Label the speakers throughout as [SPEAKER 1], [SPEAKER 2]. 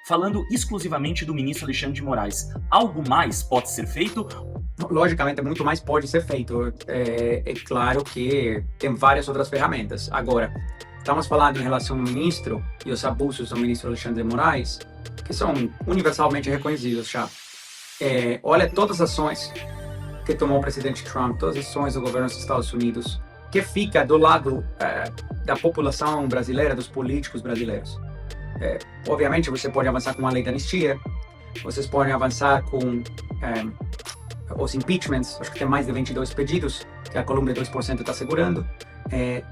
[SPEAKER 1] falando exclusivamente do ministro Alexandre de Moraes, algo mais pode ser feito?
[SPEAKER 2] Logicamente, muito mais pode ser feito. É claro que tem várias outras ferramentas. Agora, estamos falando em relação ao ministro e os abusos do ministro Alexandre de Moraes, que são universalmente reconhecidos já. Olha todas as ações que tomou o presidente Trump, todas as ações do governo dos Estados Unidos, que fica do lado da população brasileira, dos políticos brasileiros. Obviamente, você pode avançar com a lei da anistia, vocês podem avançar com os impeachments, acho que tem mais de 22 pedidos que a Colômbia 2% está segurando.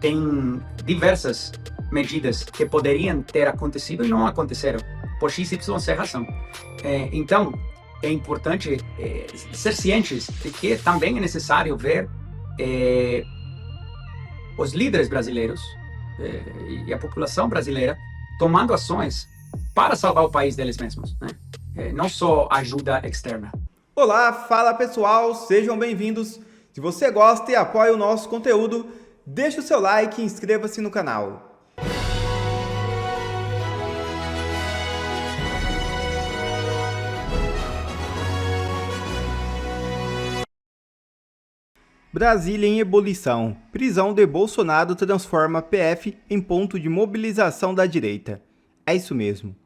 [SPEAKER 2] Tem diversas medidas que poderiam ter acontecido e não aconteceram, por X, Y, Z razão. Então, é importante ser cientes de que também é necessário ver os líderes brasileiros e a população brasileira tomando ações para salvar o país deles mesmos, né? Não só ajuda externa.
[SPEAKER 3] Olá, fala pessoal, sejam bem-vindos. Se você gosta e apoia o nosso conteúdo, deixa o seu like e inscreva-se no canal. Brasília em ebulição. Prisão de Bolsonaro transforma PF em ponto de mobilização da direita. É isso mesmo.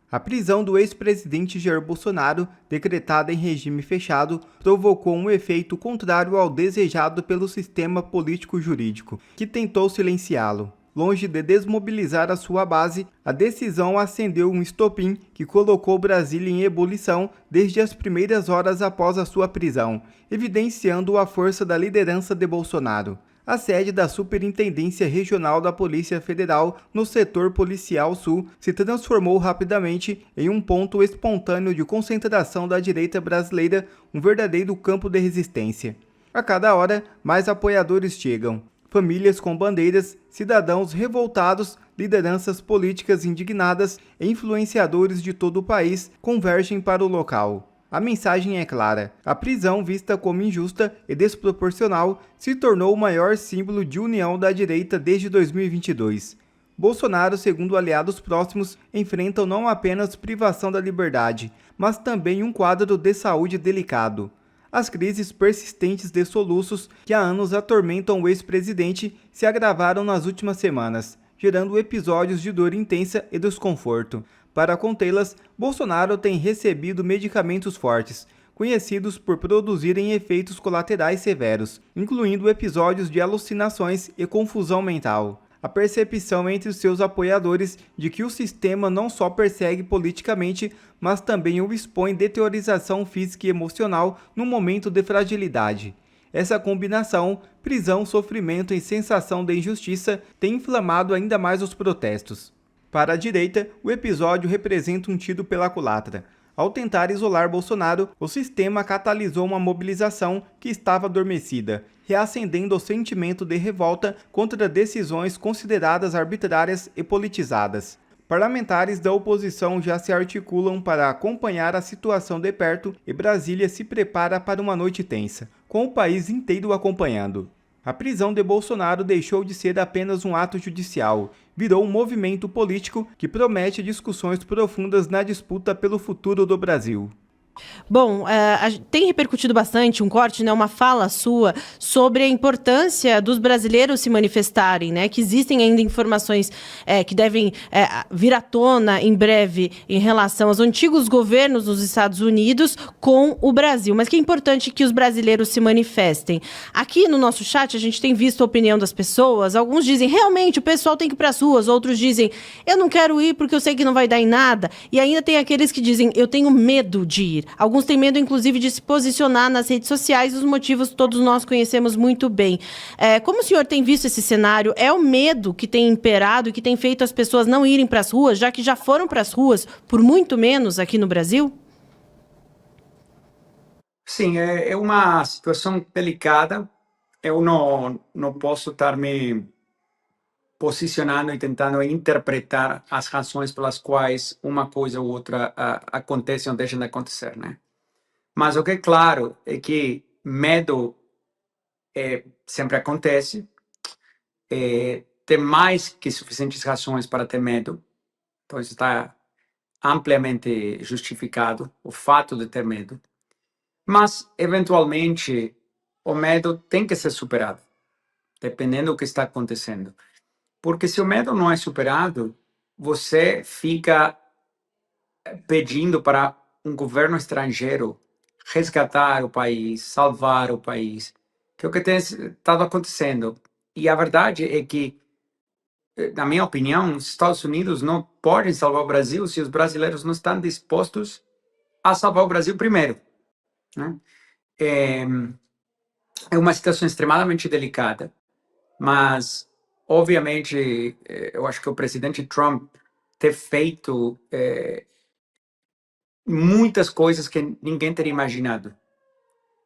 [SPEAKER 3] A prisão do ex-presidente Jair Bolsonaro, decretada em regime fechado, provocou um efeito contrário ao desejado pelo sistema político-jurídico, que tentou silenciá-lo. Longe de desmobilizar a sua base, a decisão acendeu um estopim que colocou Brasília em ebulição desde as primeiras horas após a sua prisão, evidenciando a força da liderança de Bolsonaro. A sede da Superintendência Regional da Polícia Federal no setor policial sul se transformou rapidamente em um ponto espontâneo de concentração da direita brasileira, um verdadeiro campo de resistência. A cada hora, mais apoiadores chegam. Famílias com bandeiras, cidadãos revoltados, lideranças políticas indignadas e influenciadores de todo o país convergem para o local. A mensagem é clara: a prisão, vista como injusta e desproporcional, se tornou o maior símbolo de união da direita desde 2022. Bolsonaro, segundo aliados próximos, enfrentam não apenas privação da liberdade, mas também um quadro de saúde delicado. As crises persistentes de soluços que há anos atormentam o ex-presidente se agravaram nas últimas semanas, gerando episódios de dor intensa e desconforto. Para contê-las, Bolsonaro tem recebido medicamentos fortes, conhecidos por produzirem efeitos colaterais severos, incluindo episódios de alucinações e confusão mental. A percepção entre os seus apoiadores de que o sistema não só persegue politicamente, mas também o expõe de teorização física e emocional no momento de fragilidade. Essa combinação, prisão, sofrimento e sensação de injustiça, tem inflamado ainda mais os protestos. Para a direita, o episódio representa um tiro pela culatra. Ao tentar isolar Bolsonaro, o sistema catalisou uma mobilização que estava adormecida, reacendendo o sentimento de revolta contra decisões consideradas arbitrárias e politizadas. Parlamentares da oposição já se articulam para acompanhar a situação de perto e Brasília se prepara para uma noite tensa, com o país inteiro acompanhando. A prisão de Bolsonaro deixou de ser apenas um ato judicial, virou um movimento político que promete discussões profundas na disputa pelo futuro do Brasil.
[SPEAKER 4] Bom, tem repercutido bastante um corte, né, uma fala sua sobre a importância dos brasileiros se manifestarem, né, que existem ainda informações que devem vir à tona em breve em relação aos antigos governos dos Estados Unidos com o Brasil, mas que é importante que os brasileiros se manifestem. Aqui no nosso chat a gente tem visto a opinião das pessoas, alguns dizem realmente o pessoal tem que ir para as ruas, outros dizem eu não quero ir porque eu sei que não vai dar em nada, e ainda tem aqueles que dizem eu tenho medo de ir. Alguns têm medo, inclusive, de se posicionar nas redes sociais, os motivos todos nós conhecemos muito bem. Como o senhor tem visto esse cenário? É o medo que tem imperado e que tem feito as pessoas não irem para as ruas, já que já foram para as ruas por muito menos aqui no Brasil?
[SPEAKER 2] Sim, é uma situação delicada. Eu não posso estar me posicionando e tentando interpretar as razões pelas quais uma coisa ou outra acontece ou deixa de acontecer, né? Mas o que é claro é que medo sempre acontece, tem mais que suficientes razões para ter medo, então isso está amplamente justificado o fato de ter medo, mas, eventualmente, o medo tem que ser superado, dependendo do que está acontecendo. Porque se o medo não é superado, você fica pedindo para um governo estrangeiro resgatar o país, salvar o país, que é o que tem estado acontecendo. E a verdade é que, na minha opinião, os Estados Unidos não podem salvar o Brasil se os brasileiros não estão dispostos a salvar o Brasil primeiro, né? É uma situação extremamente delicada, mas, obviamente, eu acho que o presidente Trump ter feito muitas coisas que ninguém teria imaginado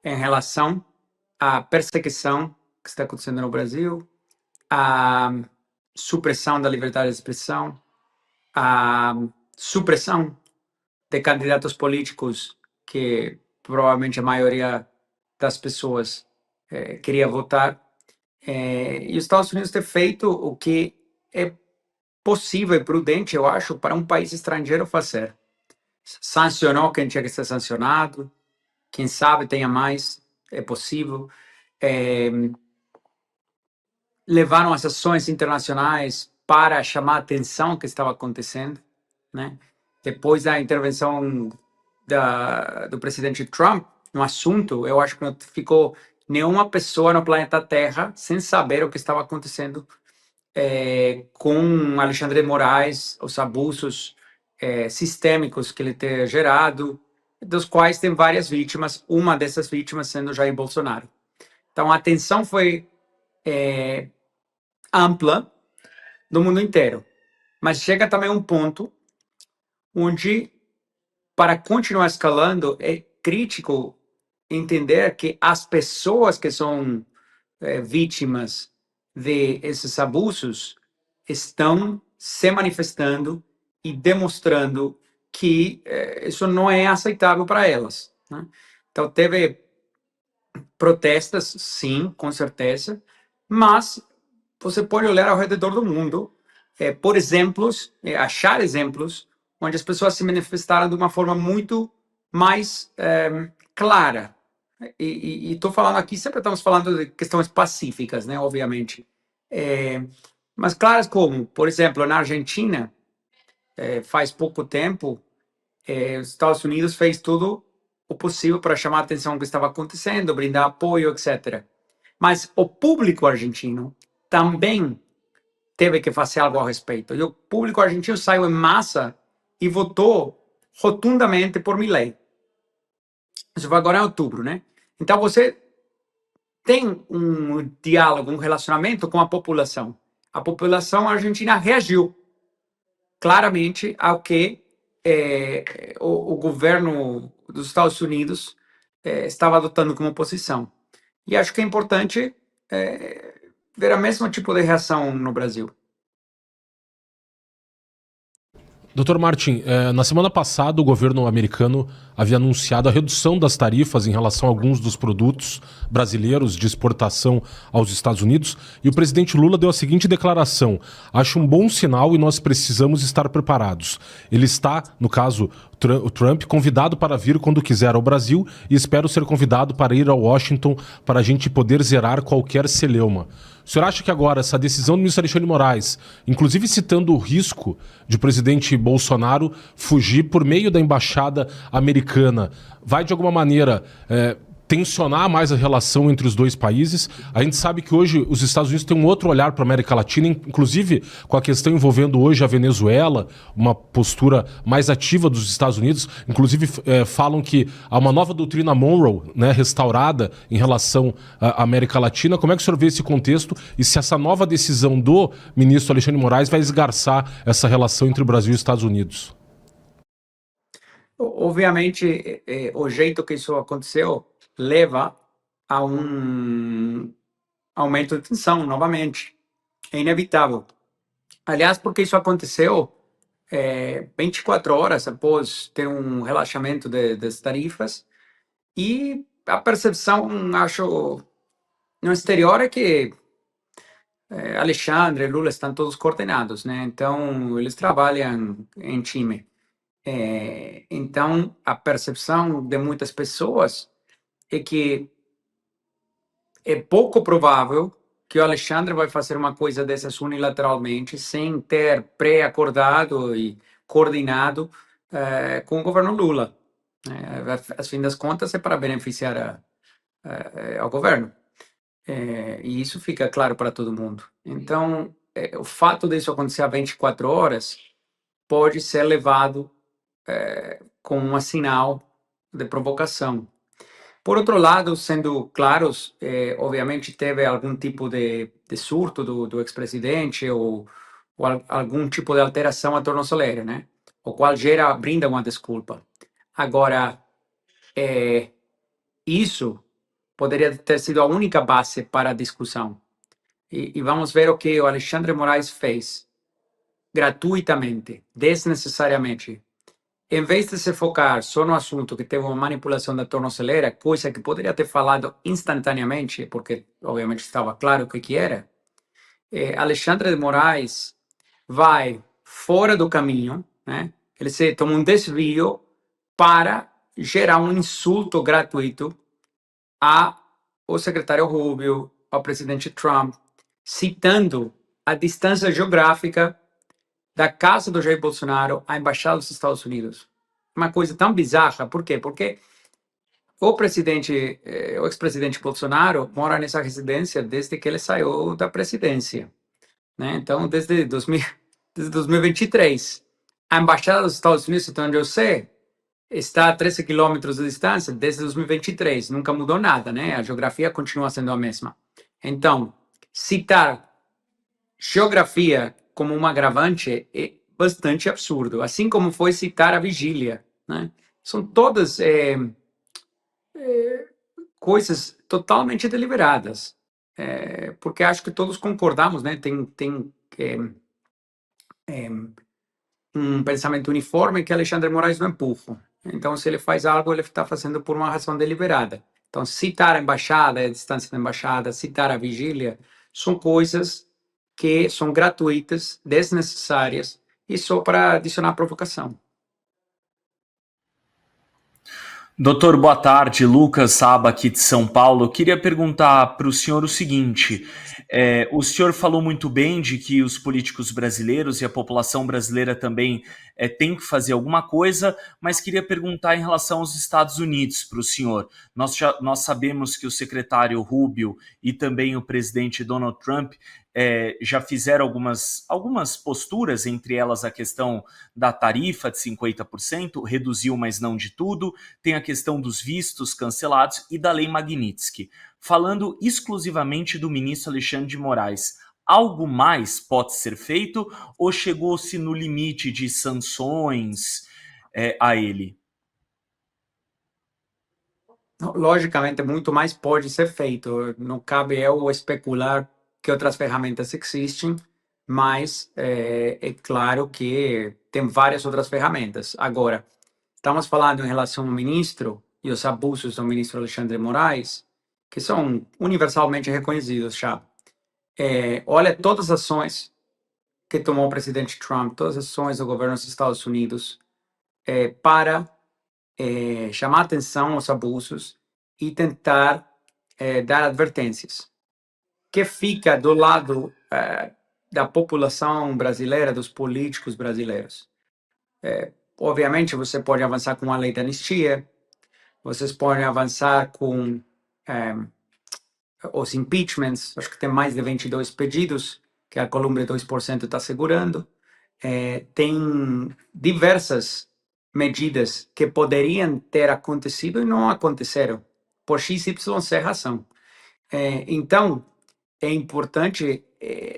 [SPEAKER 2] em relação à perseguição que está acontecendo no Brasil, à supressão da liberdade de expressão, à supressão de candidatos políticos que provavelmente a maioria das pessoas queria votar. E os Estados Unidos ter feito o que é possível e prudente, eu acho, para um país estrangeiro fazer. Sancionou quem tinha que ser sancionado, quem sabe tenha mais, é possível. Levaram as ações internacionais para chamar a atenção que estava acontecendo, né? Depois da intervenção do presidente Trump no assunto, eu acho que não ficou nenhuma pessoa no planeta Terra sem saber o que estava acontecendo com Alexandre de Moraes, os abusos sistêmicos que ele tem gerado, dos quais tem várias vítimas, uma dessas vítimas sendo Jair Bolsonaro. Então, a atenção foi ampla do mundo inteiro, mas chega também um ponto onde, para continuar escalando, é crítico entender que as pessoas que são vítimas desses abusos estão se manifestando e demonstrando que isso não é aceitável para elas, né? Então, teve protestos, sim, com certeza, mas você pode olhar ao redor do mundo, por exemplos, achar exemplos onde as pessoas se manifestaram de uma forma muito mais clara. E estou falando aqui, sempre estamos falando de questões pacíficas, né, obviamente. Mas claras como, por exemplo, na Argentina, faz pouco tempo, os Estados Unidos fez tudo o possível para chamar a atenção do que estava acontecendo, brindar apoio, etc. Mas o público argentino também teve que fazer algo a respeito. E o público argentino saiu em massa e votou rotundamente por Milei. Isso foi agora em outubro, né? Então você tem um diálogo, um relacionamento com a população. A população argentina reagiu claramente ao que o governo dos Estados Unidos estava adotando como posição. E acho que é importante ver o mesmo tipo de reação no Brasil.
[SPEAKER 5] Dr. Martin, na semana passada o governo americano havia anunciado a redução das tarifas em relação a alguns dos produtos brasileiros de exportação aos Estados Unidos e o presidente Lula deu a seguinte declaração: acho um bom sinal e nós precisamos estar preparados. Ele está, no caso, o Trump, convidado para vir quando quiser ao Brasil e espero ser convidado para ir a Washington para a gente poder zerar qualquer celeuma. O senhor acha que agora essa decisão do ministro Alexandre de Moraes, inclusive citando o risco de o presidente Bolsonaro fugir por meio da embaixada americana, vai de alguma maneira tensionar mais a relação entre os dois países? A gente sabe que hoje os Estados Unidos têm um outro olhar para a América Latina, inclusive com a questão envolvendo hoje a Venezuela, uma postura mais ativa dos Estados Unidos. Inclusive falam que há uma nova doutrina Monroe, né, restaurada em relação à América Latina. Como é que o senhor vê esse contexto e se essa nova decisão do ministro Alexandre de Moraes vai esgarçar essa relação entre o Brasil e os Estados Unidos?
[SPEAKER 2] Obviamente, o jeito que isso aconteceu leva a um aumento de tensão novamente. É inevitável. Aliás, porque isso aconteceu 24 horas após ter um relaxamento das tarifas, e a percepção, acho, no exterior é que Alexandre, Lula estão todos coordenados, né? Então, eles trabalham em time. Então, a percepção de muitas pessoas é que é pouco provável que o Alexandre vai fazer uma coisa dessas unilateralmente, sem ter pré-acordado e coordenado com o governo Lula. A fim das contas, é para beneficiar ao governo. E isso fica claro para todo mundo. Então, o fato disso acontecer a 24 horas pode ser levado como um sinal de provocação. Por outro lado, sendo claros, obviamente teve algum tipo de surto do ex-presidente ou algum tipo de alteração à tornozeleira, né? O qual brinda uma desculpa. Agora, isso poderia ter sido a única base para a discussão. E vamos ver o que o Alexandre Moraes fez gratuitamente, desnecessariamente. Em vez de se focar só no assunto que teve uma manipulação da tornozeleira, coisa que poderia ter falado instantaneamente, porque obviamente estava claro o que era, Alexandre de Moraes vai fora do caminho, né? Ele se toma um desvio para gerar um insulto gratuito ao secretário Rubio, ao presidente Trump, citando a distância geográfica da casa do Jair Bolsonaro à embaixada dos Estados Unidos. Uma coisa tão bizarra. Por quê? Porque o ex-presidente Bolsonaro mora nessa residência desde que ele saiu da presidência, né? Então, desde 2023. A embaixada dos Estados Unidos, até onde eu sei, está a 13 quilômetros de distância desde 2023. Nunca mudou nada, né? A geografia continua sendo a mesma. Então, citar geografia como um agravante é bastante absurdo, assim como foi citar a vigília, né? São todas coisas totalmente deliberadas, porque acho que todos concordamos, né? Tem um pensamento uniforme que Alexandre Moraes não é burro. Então, se ele faz algo, ele está fazendo por uma razão deliberada. Então, citar a embaixada, a distância da embaixada, citar a vigília, são coisas que são gratuitas, desnecessárias e só para adicionar provocação.
[SPEAKER 1] Doutor, boa tarde. Lucas Saba, aqui de São Paulo. Eu queria perguntar para o senhor o seguinte: o senhor falou muito bem de que os políticos brasileiros e a população brasileira também tem que fazer alguma coisa, mas queria perguntar em relação aos Estados Unidos para o senhor. Nós sabemos que o secretário Rubio e também o presidente Donald Trump já fizeram algumas posturas, entre elas a questão da tarifa de 50%, reduziu, mas não de tudo, tem a questão dos vistos cancelados e da lei Magnitsky. Falando exclusivamente do ministro Alexandre de Moraes, algo mais pode ser feito ou chegou-se no limite de sanções a ele?
[SPEAKER 2] Logicamente, muito mais pode ser feito. Não cabe eu especular que outras ferramentas existem, mas é claro que tem várias outras ferramentas. Agora, estamos falando em relação ao ministro e os abusos do ministro Alexandre de Moraes, que são universalmente reconhecidos já. Olha todas as ações que tomou o presidente Trump, todas as ações do governo dos Estados Unidos para chamar atenção aos abusos e tentar dar advertências. Que fica do lado da população brasileira, dos políticos brasileiros. Obviamente, você pode avançar com a lei da anistia, vocês podem avançar com os impeachments, acho que tem mais de 22 pedidos, que a Colômbia 2% está segurando. Tem diversas medidas que poderiam ter acontecido e não aconteceram, por XYZ razão. Então, é importante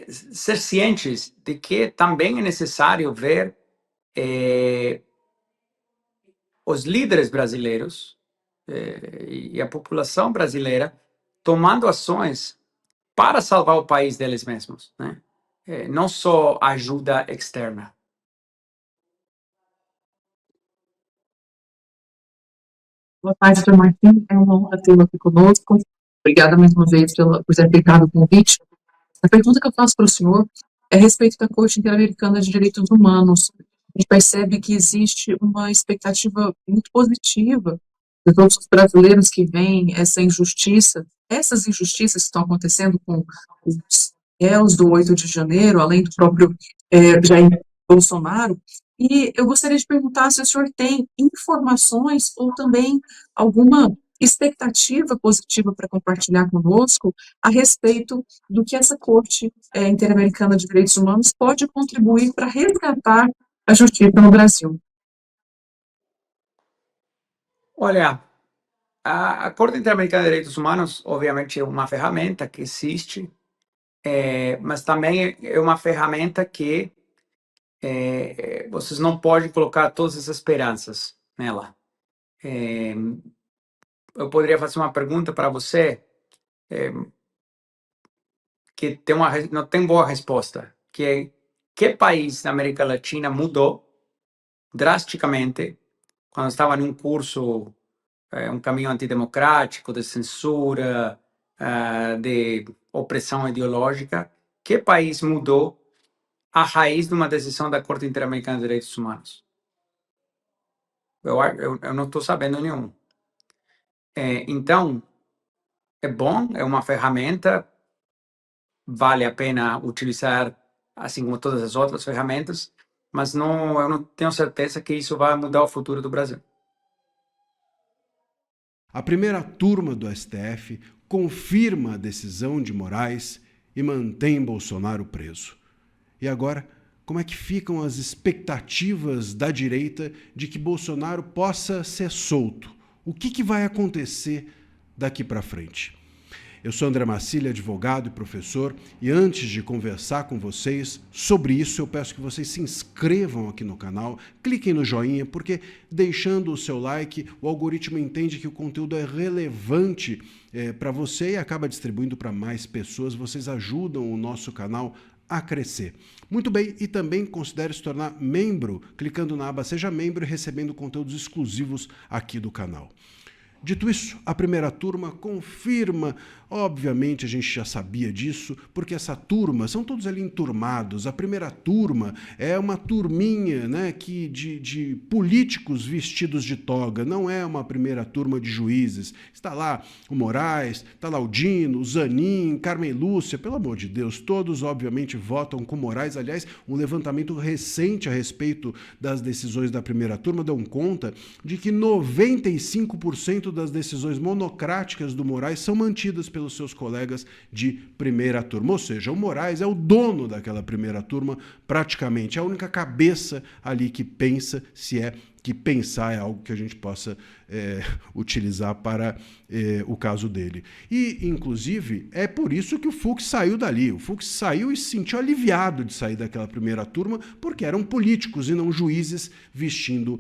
[SPEAKER 2] ser cientes de que também é necessário ver os líderes brasileiros e a população brasileira tomando ações para salvar o país deles mesmos, né? Não só ajuda externa.
[SPEAKER 6] Boa tarde, doutor Martim. É uma honra tê-lo aqui conosco. Obrigada mais uma vez por ter aceitado o convite. A pergunta que eu faço para o senhor é a respeito da Corte Interamericana de Direitos Humanos. a gente percebe que existe uma expectativa muito positiva de todos os brasileiros que veem essas injustiças que estão acontecendo com os réus do 8 de janeiro, além do próprio Jair Bolsonaro. E eu gostaria de perguntar se o senhor tem informações ou também alguma expectativa positiva para compartilhar conosco a respeito do que essa Corte Interamericana de Direitos Humanos pode contribuir para resgatar a justiça no Brasil.
[SPEAKER 2] Olha, a Corte Interamericana de Direitos Humanos, obviamente, é uma ferramenta que existe, mas também é uma ferramenta que vocês não podem colocar todas as esperanças nela. Eu poderia fazer uma pergunta para você que não tem boa resposta, que é: que país da América Latina mudou drasticamente quando estava num curso, um caminho antidemocrático, de censura, de opressão ideológica? Que país mudou a raiz de uma decisão da Corte Interamericana de Direitos Humanos? Eu não estou sabendo nenhum. Então, é bom, é uma ferramenta, vale a pena utilizar, assim como todas as outras ferramentas, mas eu não tenho certeza que isso vai mudar o futuro do Brasil.
[SPEAKER 7] A primeira turma do STF confirma a decisão de Moraes e mantém Bolsonaro preso. E agora, como é que ficam as expectativas da direita de que Bolsonaro possa ser solto? O que vai acontecer daqui para frente? Eu sou André Marcília, advogado e professor, e antes de conversar com vocês sobre isso, eu peço que vocês se inscrevam aqui no canal, cliquem no joinha, porque deixando o seu like, o algoritmo entende que o conteúdo é relevante para você e acaba distribuindo para mais pessoas. Vocês ajudam o nosso canal a crescer. Muito bem, e também considere se tornar membro, clicando na aba Seja Membro e recebendo conteúdos exclusivos aqui do canal. Dito isso, a primeira turma confirma, obviamente a gente já sabia disso, porque essa turma, são todos ali enturmados, a primeira turma é uma turminha, né, de políticos vestidos de toga, não é uma primeira turma de juízes. Está lá o Moraes, está lá o Dino, o Zanin, Carmen Lúcia, pelo amor de Deus, todos obviamente votam com Moraes. Aliás, um levantamento recente a respeito das decisões da primeira turma dão conta de que 95% das decisões monocráticas do Moraes são mantidas pelos seus colegas de primeira turma. Ou seja, o Moraes é o dono daquela primeira turma, praticamente. É a única cabeça ali que pensa, se é que pensar é algo que a gente possa utilizar para o caso dele. E, inclusive, é por isso que o Fux saiu dali. O Fux saiu e se sentiu aliviado de sair daquela primeira turma, porque eram políticos e não juízes vestindo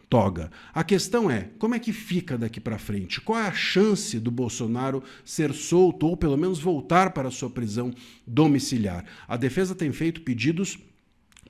[SPEAKER 7] toga. A questão é, como é que fica daqui para frente? Qual é a chance do Bolsonaro ser solto ou pelo menos voltar para a sua prisão domiciliar? A defesa tem feito pedidos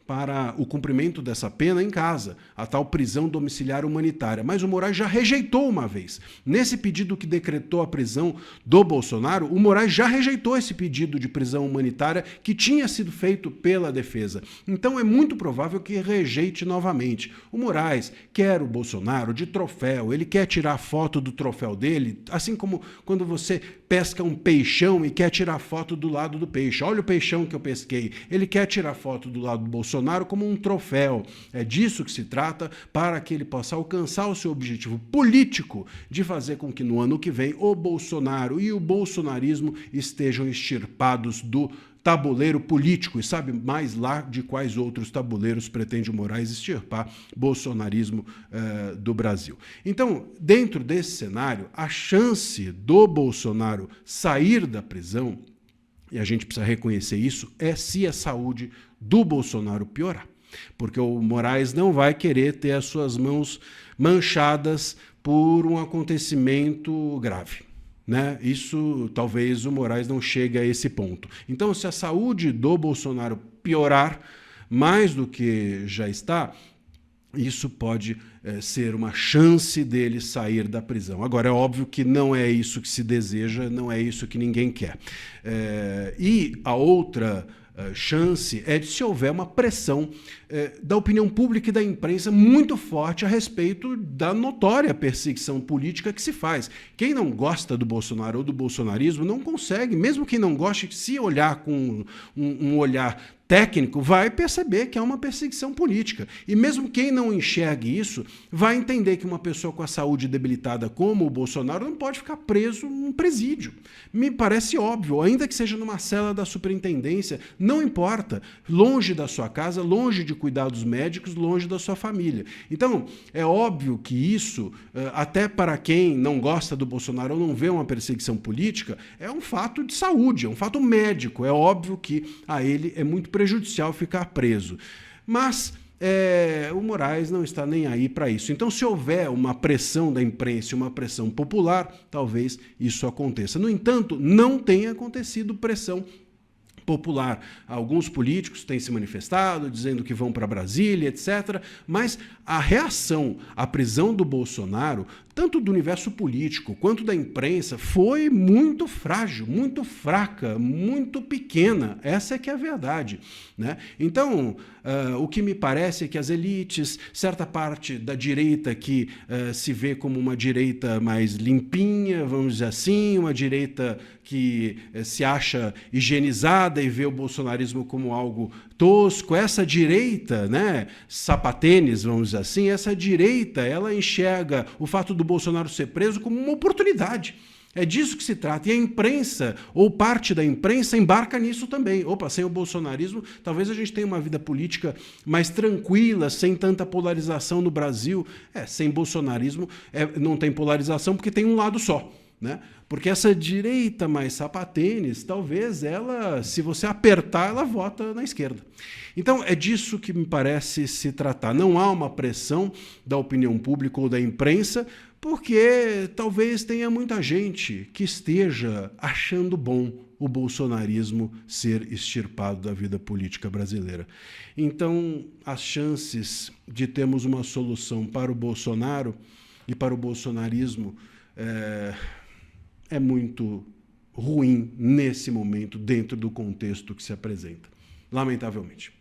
[SPEAKER 7] para o cumprimento dessa pena em casa, a tal prisão domiciliar humanitária. Mas o Moraes já rejeitou uma vez. Nesse pedido que decretou a prisão do Bolsonaro, o Moraes já rejeitou esse pedido de prisão humanitária que tinha sido feito pela defesa. Então é muito provável que rejeite novamente. O Moraes quer o Bolsonaro de troféu, ele quer tirar foto do troféu dele, assim como quando você pesca um peixão e quer tirar foto do lado do peixe. Olha o peixão que eu pesquei. Ele quer tirar foto do lado do Bolsonaro como um troféu. É disso que se trata, para que ele possa alcançar o seu objetivo político de fazer com que no ano que vem o Bolsonaro e o bolsonarismo estejam extirpados do tabuleiro político. E sabe mais lá de quais outros tabuleiros pretende o Moraes extirpar bolsonarismo do Brasil. Então, dentro desse cenário, a chance do Bolsonaro sair da prisão, e a gente precisa reconhecer isso, é se a saúde do Bolsonaro piorar. Porque o Moraes não vai querer ter as suas mãos manchadas por um acontecimento grave, né? Isso, talvez o Moraes não chegue a esse ponto. Então, se a saúde do Bolsonaro piorar mais do que já está, isso pode ser uma chance dele sair da prisão. Agora, é óbvio que não é isso que se deseja, não é isso que ninguém quer. E a outra chance é de se houver uma pressão da opinião pública e da imprensa muito forte a respeito da notória perseguição política que se faz. Quem não gosta do Bolsonaro ou do bolsonarismo não consegue, mesmo quem não goste, se olhar com um olhar técnico, vai perceber que é uma perseguição política. E mesmo quem não enxergue isso, vai entender que uma pessoa com a saúde debilitada como o Bolsonaro não pode ficar preso num presídio. Me parece óbvio, ainda que seja numa cela da superintendência, não importa, longe da sua casa, longe de cuidados médicos, longe da sua família. Então, é óbvio que isso, até para quem não gosta do Bolsonaro ou não vê uma perseguição política, é um fato de saúde, é um fato médico. É óbvio que a ele é muito prejudicial ficar preso. Mas o Moraes não está nem aí para isso. Então, se houver uma pressão da imprensa e uma pressão popular, talvez isso aconteça. No entanto, não tem acontecido pressão popular. Alguns políticos têm se manifestado, dizendo que vão para Brasília, etc. Mas a reação à prisão do Bolsonaro, tanto do universo político quanto da imprensa, foi muito frágil, muito fraca, muito pequena. Essa é que é a verdade, né? Então, o que me parece é que as elites, certa parte da direita que se vê como uma direita mais limpinha, vamos dizer assim, uma direita que se acha higienizada e vê o bolsonarismo como algo tosco, essa direita, né, sapatênis, vamos dizer assim, essa direita, ela enxerga o fato do Bolsonaro ser preso como uma oportunidade. É disso que se trata. E a imprensa, ou parte da imprensa, embarca nisso também. Opa, sem o bolsonarismo, talvez a gente tenha uma vida política mais tranquila, sem tanta polarização no Brasil. Sem bolsonarismo não tem polarização porque tem um lado só, né? Porque essa direita mais sapatênis, talvez ela, se você apertar, ela vota na esquerda. Então, é disso que me parece se tratar. Não há uma pressão da opinião pública ou da imprensa, porque talvez tenha muita gente que esteja achando bom o bolsonarismo ser extirpado da vida política brasileira. Então, as chances de termos uma solução para o Bolsonaro e para o bolsonarismo é muito ruim nesse momento, dentro do contexto que se apresenta, lamentavelmente.